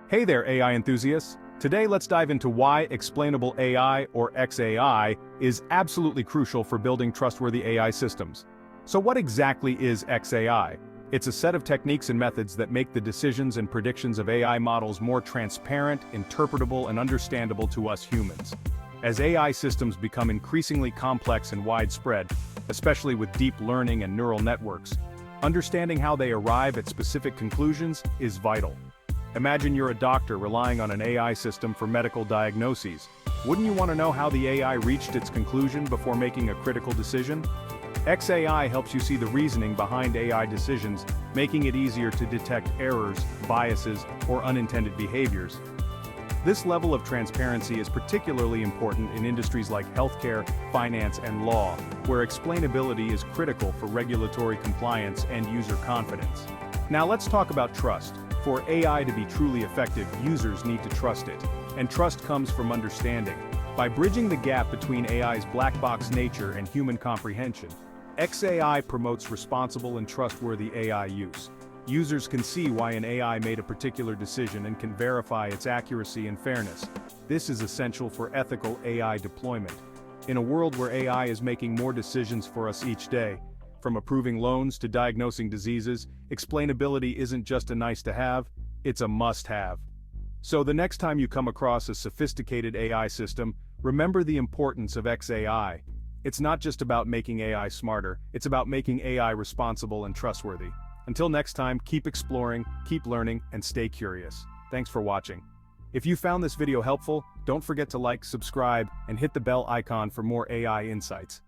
Hey there, AI enthusiasts! Today let's dive into why Explainable AI, or XAI, is absolutely crucial for building trustworthy AI systems. So what exactly is XAI? It's a set of techniques and methods that make the decisions and predictions of AI models more transparent, interpretable, and understandable to us humans. As AI systems become increasingly complex and widespread, especially with deep learning and neural networks, understanding how they arrive at specific conclusions is vital. Imagine you're a doctor relying on an AI system for medical diagnoses. Wouldn't you want to know how the AI reached its conclusion before making a critical decision? XAI helps you see the reasoning behind AI decisions, making it easier to detect errors, biases, or unintended behaviors. This level of transparency is particularly important in industries like healthcare, finance, and law, where explainability is critical for regulatory compliance and user confidence. Now let's talk about trust. For AI to be truly effective, users need to trust it. And trust comes from understanding. By bridging the gap between AI's black box nature and human comprehension, XAI promotes responsible and trustworthy AI use. Users can see why an AI made a particular decision and can verify its accuracy and fairness. This is essential for ethical AI deployment. In a world where AI is making more decisions for us each day, from approving loans to diagnosing diseases, explainability isn't just a nice-to-have, it's a must-have. So the next time you come across a sophisticated AI system, remember the importance of XAI. It's not just about making AI smarter, it's about making AI responsible and trustworthy. Until next time, keep exploring, keep learning, and stay curious. Thanks for watching. If you found this video helpful, don't forget to like, subscribe, and hit the bell icon for more AI insights.